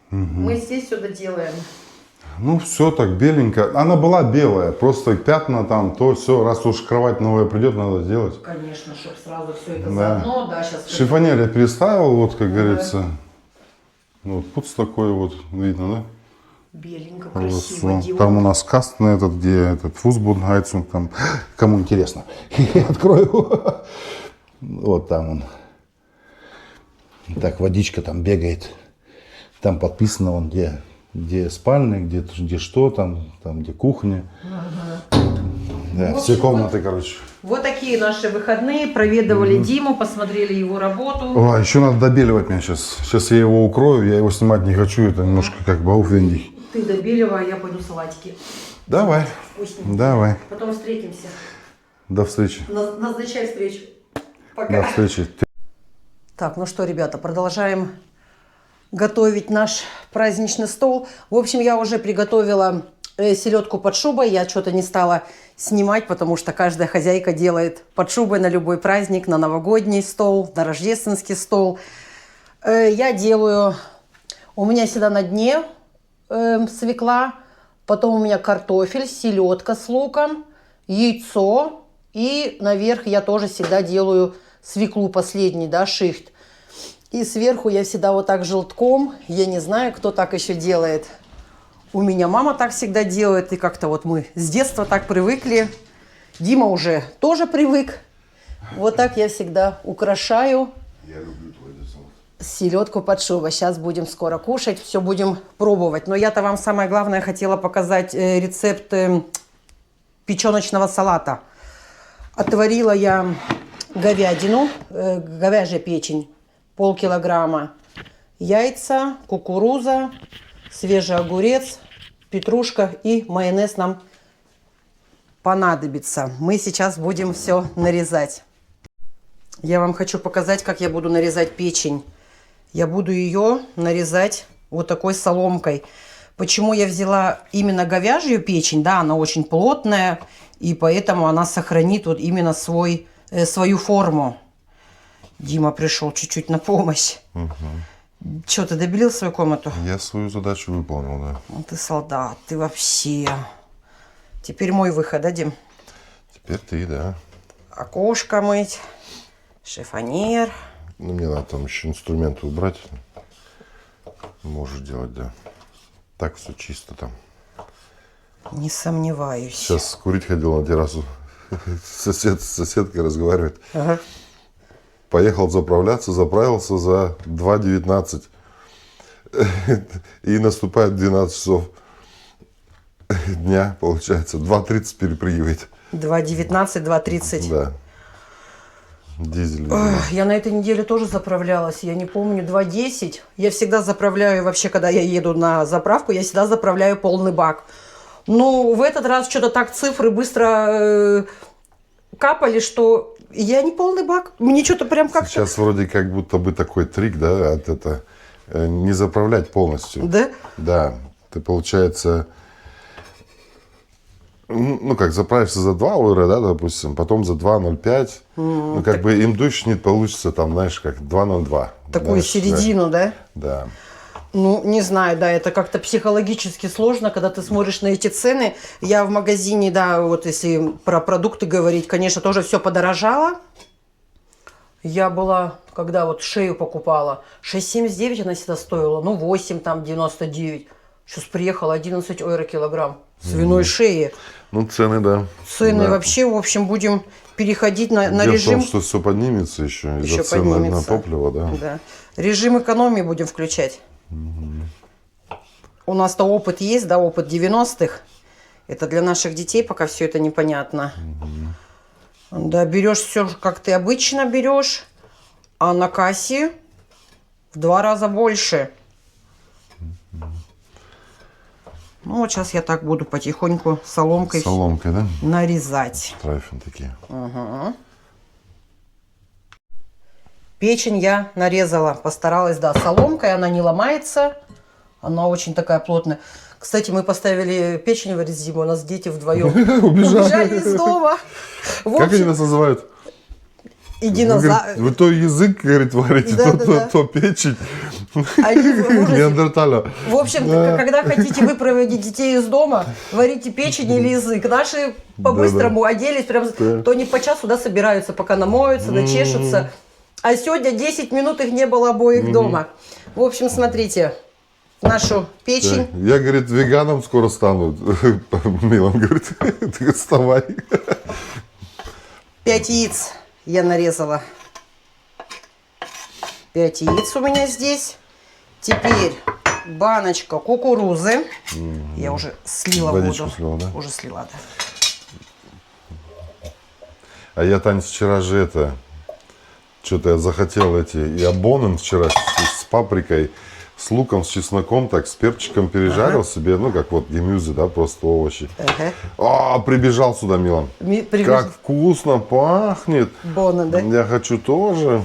Мы здесь все доделаем. Ну все так беленько. Она была белая, просто пятна там, то все. Раз уж кровать новая придет, надо сделать. Конечно, чтобы сразу все это Да. заодно, да, сейчас... Шифонер я переставил, вот как говорится. Вот пуц такой вот, видно, да? Беленько, Вот, красиво всё. делаем. Там у нас кастный этот, где этот Фузбургайцунг, там, кому интересно, я открою. Вот там он. Так, водичка там бегает. Там подписано он, где спальня, где что, там где кухня. Да, В все общем, комнаты, короче. Вот такие наши выходные. Проведывали Диму, посмотрели его работу. О, еще надо добеливать меня сейчас. Сейчас я его укрою, я его снимать не хочу, это немножко как бы aufwendig. Ты добеливай, а я пойду салатики. Давай, Вкусненькие. давай. Потом встретимся. До встречи. Назначай встречу. Пока. До встречи. Так, ну что, ребята, продолжаем готовить наш праздничный стол. В общем, я уже приготовила селедку под шубой. Я что-то не стала снимать, потому что каждая хозяйка делает под шубой на любой праздник, на новогодний стол, на рождественский стол. Я делаю... У меня всегда на дне свекла, потом у меня картофель, селедка с луком, яйцо. И наверх я тоже всегда делаю свеклу последний, да, шихт. И сверху я всегда вот так желтком, я не знаю, кто так еще делает. У меня мама так всегда делает, и как-то вот мы с детства так привыкли. Дима уже тоже привык. Вот так я всегда украшаю селедку под шубой. Сейчас будем скоро кушать, все будем пробовать. Но я-то вам самое главное хотела показать рецепт печеночного салата. Отварила я говядину, говяжья печень, полкилограмма, яйца, кукуруза, свежий огурец, петрушка и майонез нам понадобится. Мы сейчас будем все нарезать. Я вам хочу показать, как я буду нарезать печень. Я буду ее нарезать вот такой соломкой. Почему я взяла именно говяжью печень? Да, она очень плотная, и поэтому она сохранит вот именно свою форму. Дима пришел чуть-чуть на помощь. Че, ты добелил свою комнату? Я свою задачу выполнил, да. Ну, ты солдат, ты вообще. Теперь мой выход, да, Дим? Теперь ты, да. Окошко мыть, шифонер. Ну, мне надо там еще инструменты убрать. Можешь делать, да. Так все чисто там. Не сомневаюсь. Сейчас курить ходил на террасу. С соседкой разговаривает. Ага. Поехал заправляться, заправился за 2:19. И наступает 12 часов дня, получается. 2:30 перепрыгивает. 2.19, 2.30. Да. Дизель. Ой, я на этой неделе тоже заправлялась, я не помню, 2.10. Я всегда заправляю, вообще, когда я еду на заправку, я всегда заправляю полный бак. Но в этот раз что-то так цифры быстро капали, что я не полный бак. Мне что-то прям как-то... Сейчас вроде как будто бы такой трик, да, от это не заправлять полностью. Да? Да. Ты, получается, ну как, заправишься за 2 евро, да, допустим, потом за 2,05. Ну, как бы им душнит получится там, знаешь, как 2,02. Такую знаешь, середину, да? Да. Ну, не знаю, да, это как-то психологически сложно, когда ты смотришь на эти цены. Я в магазине, да, вот если про продукты говорить, конечно, тоже все подорожало. Я была, когда вот шею покупала, 6,79 она всегда стоила, ну, 8, там, 99. Сейчас приехала 11 евро килограмм свиной шеи. Ну, цены, да. Цены Да. вообще, в общем, будем переходить на Дело режим... в том, что все поднимется еще из-за Еще цен на поднимется. топливо, да. Да. Режим экономии будем включать. У нас-то опыт есть, да, опыт 90-х. Это для наших детей пока все это непонятно. Да, берешь все, как ты обычно берешь, а на кассе в 2 раза больше. Ну, вот сейчас я так буду потихоньку соломкой Соломкой, да? нарезать. Трайфен такие. Печень я нарезала, постаралась, да, соломкой, она не ломается, она очень такая плотная. Кстати, мы поставили печень варить зиму, у нас дети вдвоем убежали из дома. В Как они общем, нас называют? и Вы, динозавр. говорит, вы то язык, говорит, варите, Да, то, да, то, да. то печень. Они в ужасе. Неандерталя. В общем, когда хотите выпроводить детей из дома, варите печень или язык. Наши по-быстрому оделись, прям то не по часу, да, собираются, пока намоются, начешутся. А сегодня 10 минут их не было обоих дома. В общем, смотрите, нашу печень. Я, говорит, веганом скоро стану. Милан говорит, ты вставай. 5 яиц я нарезала. 5 яиц у меня здесь. Теперь баночка кукурузы. Я уже слила Водичку воду. слила, да? Уже слила, да. А я, Тань, вчера же это... Что-то я захотел эти... Я бонен вчера с паприкой, с луком, с чесноком, так, с перчиком пережарил себе. Ну, как вот гемюзы, да, просто овощи. А, прибежал сюда, Милан. Как вкусно пахнет. Бона, да? Я хочу тоже.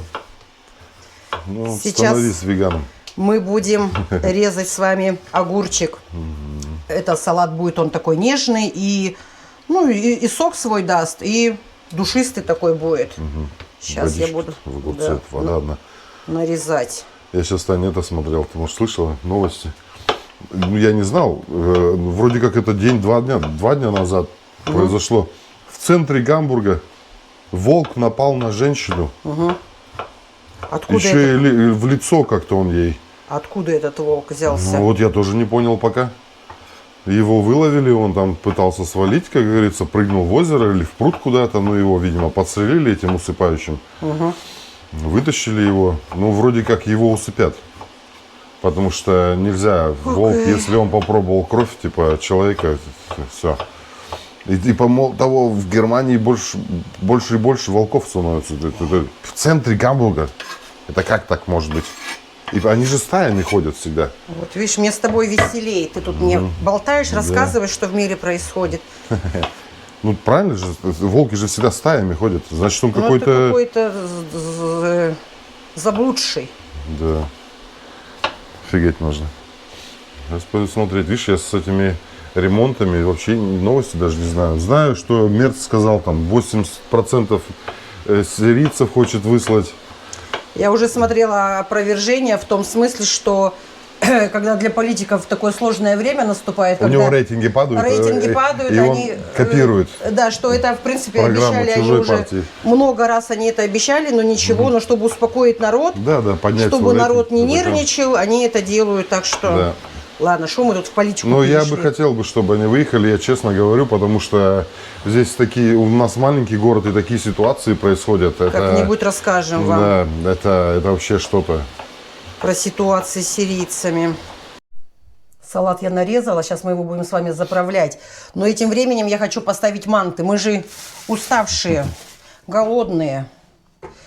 Ну, Сейчас становись веганом. мы будем резать с вами огурчик. Это салат будет, он такой нежный, и, ну, и сок свой даст, и душистый такой будет. Сейчас я буду В огурце, вода одна. нарезать. Я сейчас, Таня, это смотрел. Ты, может, слышала новости? Ну, я не знал. Вроде как это два дня назад произошло. В центре Гамбурга волк напал на женщину. Откуда, Еще и в лицо как-то он ей. откуда этот волк взялся? Ну, вот я тоже не понял пока. Его выловили, он там пытался свалить, как говорится, прыгнул в озеро или в пруд куда-то, но его, видимо, подстрелили этим усыпающим. Вытащили его, ну, вроде как его усыпят. Потому что нельзя, волк, если он попробовал кровь, типа, человека, все. И по того, в Германии больше и больше волков становится. Это в центре Гамбурга. Это как так может быть? И они же стаями ходят всегда. Вот видишь, мне с тобой веселее. Ты тут мне болтаешь, рассказываешь, что в мире происходит. Ну, правильно же, волки же всегда стаями ходят. Значит, он Ну, какой-то... это какой-то заблудший. Да. Офигеть можно. Сейчас пойду смотреть. Видишь, я с этими ремонтами вообще новости даже не знаю. Знаю, что Мерц сказал, там 80% сирийцев хочет выслать. Я уже смотрела опровержение в том смысле, что когда для политиков такое сложное время наступает, У когда него рейтинги падают, и он они копирует. Да, что это, в принципе, Программу обещали они чужой уже партии. много раз они это обещали, но ничего, но чтобы успокоить народ, Да, поднять чтобы свой народ не рейтинг, нервничал, они это делают, так что... Да. Ладно, что мы тут в политику Но я перешли? бы хотел, чтобы они выехали, я честно говорю, потому что здесь такие, у нас маленький город, и такие ситуации происходят. Как-нибудь расскажем вам Да, это вообще что-то. про ситуации с сирийцами. Салат я нарезала, сейчас мы его будем с вами заправлять. Но этим временем я хочу поставить манты. Мы же уставшие, голодные.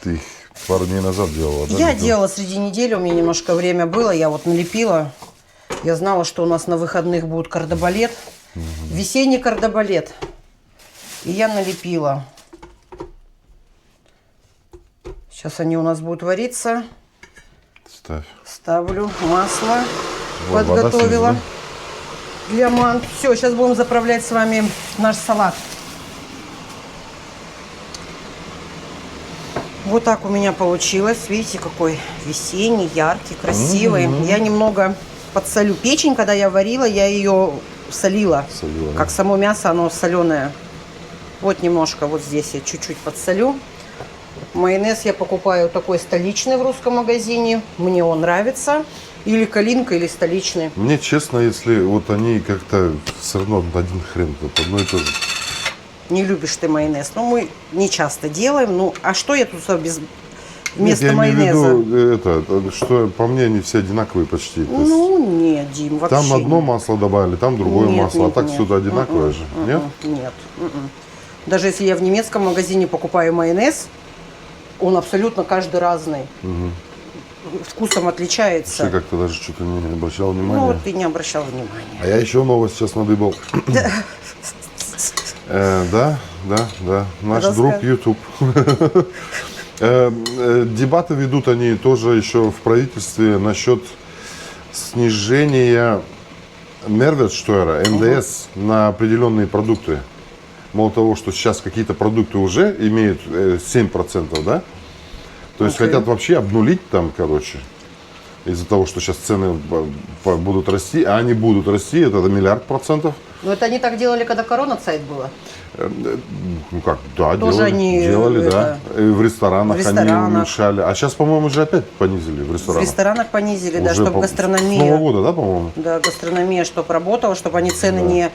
Ты их пару дней назад делала, да? Я делала среди недели, у меня немножко время было, я вот налепила. Я знала, что у нас на выходных будет кардебалет. Весенний кардебалет. И я налепила. Сейчас они у нас будут вариться. Ставь. Ставлю масло. Вот, Подготовила вода для мант. Все, сейчас будем заправлять с вами наш салат. Вот так у меня получилось. Видите, какой весенний, яркий, красивый. Я немного подсолю. Печень, когда я варила, я ее солила. Как само мясо, оно соленое. Вот немножко вот здесь я чуть-чуть подсолю. Майонез я покупаю такой столичный в русском магазине. Мне он нравится. Или калинка, или столичный. Мне честно, если вот они как-то все равно один хрен, тут одно и то же. Не любишь ты майонез. Ну, мы не часто делаем. Ну, а что я тут без... вместо Нет, я майонеза? имею в виду, что по мне они все одинаковые почти. То есть Ну, нет, Дим, вообще там одно масло добавили, там другое Нет, масло, нет, а так нет. сюда одинаковое же, нет? Нет. Даже если я в немецком магазине покупаю майонез, он абсолютно каждый разный. Вкусом отличается. Я как-то даже что-то не обращал Ну, внимания. вот ты не обращал внимания. А я еще новость сейчас надыбал. Да. Наш Рассказывай. друг YouTube. Дебаты ведут они тоже еще в правительстве насчет снижения Mehrwertsteuer, НДС на определенные продукты. Мало того, что сейчас какие-то продукты уже имеют 7%, да? То есть хотят вообще обнулить там, короче, из-за того, что сейчас цены будут расти, а они будут расти, это миллиард %. Но это они так делали, когда корона-сайт было. Ну как, да, Тоже они, делали, да. И в ресторанах они ресторанах. уменьшали. А сейчас, по-моему, уже опять понизили в В ресторанах. ресторанах понизили, да, Уже чтобы С гастрономия... Нового года, да, по-моему? Да, гастрономия, чтобы работала, чтобы они цены не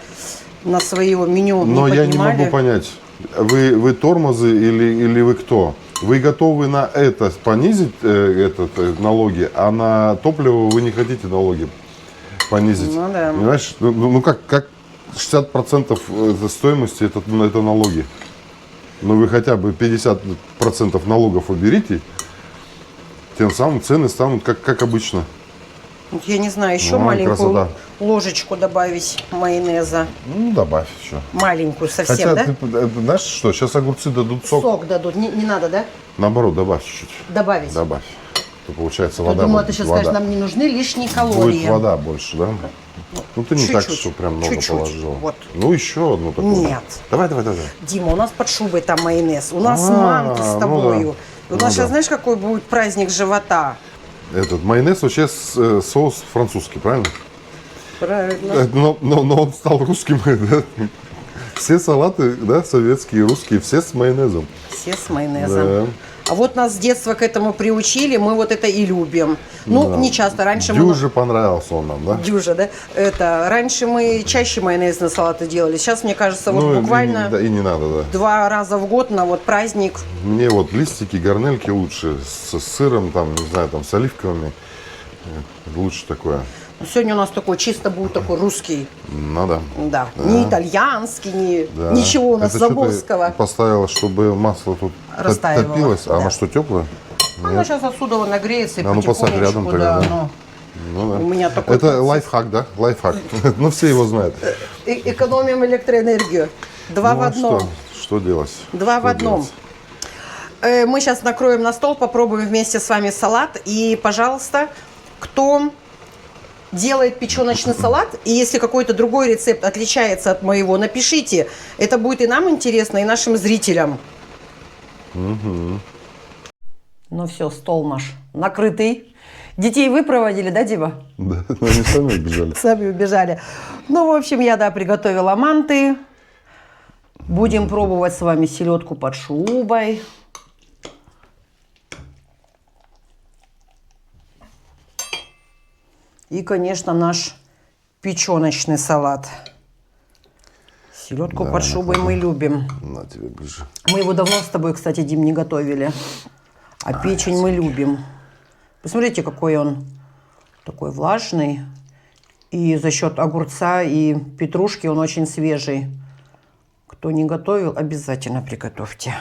на свое меню Но не я поднимали. не могу понять, вы тормозы или вы кто? Вы готовы на это понизить налоги, а на топливо вы не хотите налоги понизить? Ну да. Понимаешь? Ну как 60% стоимости это налоги. Но вы хотя бы 50% налогов уберите, тем самым цены станут как обычно. Вот я не знаю, еще Ну, маленькую красота. ложечку добавить майонеза. Ну, добавь еще. Маленькую совсем, Хотя, да? ты знаешь что, сейчас огурцы дадут сок. Сок дадут. Не надо, да? Наоборот, добавь чуть-чуть. Добавить. Добавь. То получается Я вода. думала, будет, ты сейчас вода. скажешь, нам не нужны лишние калории. Будет вода больше, да? Ну ты не так, Чуть-чуть. что прям много Чуть-чуть. положил. Вот. Ну еще одну такую. Нет. Давай. Дима, у нас под шубой там майонез. У нас А, манты с ну тобою. да. У нас Ну сейчас, да. знаешь, какой будет праздник живота? Этот майонез вообще соус французский, правильно? Правильно. Но он стал русским. Да? Все салаты, да, советские, русские, все с майонезом. Все с майонезом. Да. А вот нас с детства к этому приучили, мы вот это и любим. Ну, Да. не часто. Раньше мы... Дюже понравился он нам, да? Дюжа, да? Раньше мы чаще майонез на салаты делали. Сейчас, мне кажется, вот Ну, буквально и не надо, да. 2 раза в год на вот праздник. Мне вот листики, гарнельки лучше, с сыром, там, не знаю, там, с оливковыми. Лучше такое. Сегодня у нас такой чисто будет такой русский. Надо. Да. Не итальянский, Да. ничего у нас Это что ты заморского. поставила, чтобы масло тут Растаивало, топилось, а да. оно что, теплое? Оно сейчас отсюда вот нагреется и А ну, поставь потихонечку, рядом тогда, да, да. оно. Ну, да. У меня такой Это процесс. лайфхак, да? Лайфхак. Ну, все его знают. Экономим электроэнергию. 2 в Ну, а одном. Что делать? 2 в Что одном. делать? Мы сейчас накроем на стол, попробуем вместе с вами салат. И, пожалуйста, кто делает печеночный салат, и если какой-то другой рецепт отличается от моего, напишите. Это будет и нам интересно, и нашим зрителям. Ну все, стол наш накрытый. Детей вы проводили, да, Дима? Да, но они сами убежали. Сами убежали. Ну, в общем, я, да, приготовила манты. Будем пробовать с вами селедку под шубой. И, конечно, наш печеночный салат. Селедку Да, под шубой мы любим. На тебе ближе. Мы его давно с тобой, кстати, Дим, не готовили. А печень мы любим. Посмотрите, какой он такой влажный. И за счет огурца и петрушки он очень свежий. Кто не готовил, обязательно приготовьте.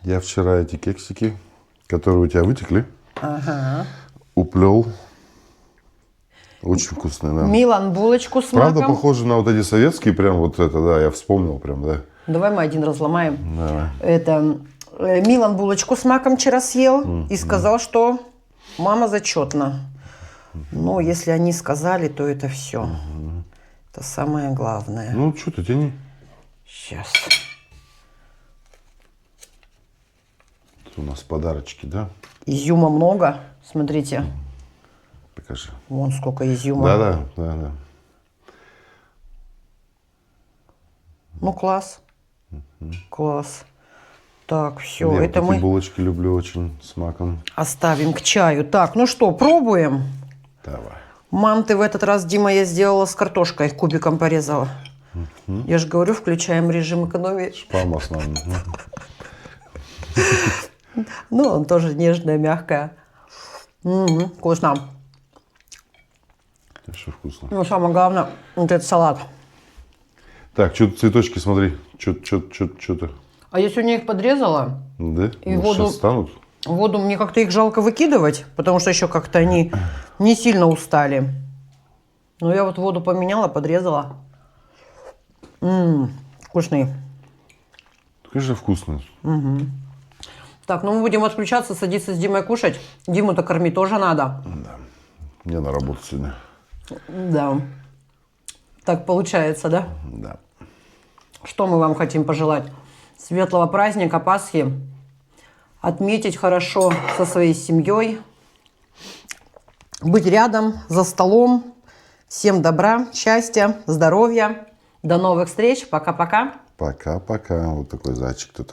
Я вчера эти кексики, которые у тебя вытекли, Ага. уплел. Очень вкусные, да. Милан, булочку с Правда, маком. похоже на вот эти советские, прям вот это, да, я вспомнил прям, да. Давай мы один разломаем. Давай. Это Милан булочку с маком вчера съел и сказал, что мама зачетна. Но если они сказали, то это все. Это самое главное. Ну, что ты тяни. Сейчас. Тут у нас подарочки, да? Изюма много. Смотрите. Покажи. Вон сколько изюма. Да. Ну, класс. Класс. Так, все. Я Это вот эти мы булочки люблю очень с маком. оставим к чаю. Так, ну что, пробуем. Давай. Манты в этот раз, Дима, я сделала с картошкой. Кубиком порезала. Я же говорю, включаем режим экономии. Шпам основной. Ну, он тоже нежная, мягкая. Вкусно. Все вкусно. Ну, самое главное, вот этот салат. Так, что цветочки, смотри. Что ты? А я сегодня их подрезала. Да? И Ну, воду- сейчас станут. В воду мне как-то их жалко выкидывать, потому что еще как-то они не сильно устали. Но я вот воду поменяла, подрезала. Вкусный. Конечно, вкусно. Так, ну мы будем отключаться, садиться с Димой кушать. Диму-то кормить тоже надо. Мне на работу сегодня. Да. Так получается, да? Да. Что мы вам хотим пожелать? Светлого праздника Пасхи. Отметить хорошо со своей семьей. Быть рядом, за столом. Всем добра, счастья, здоровья. До новых встреч. Пока-пока. Пока-пока. Вот такой зайчик тут.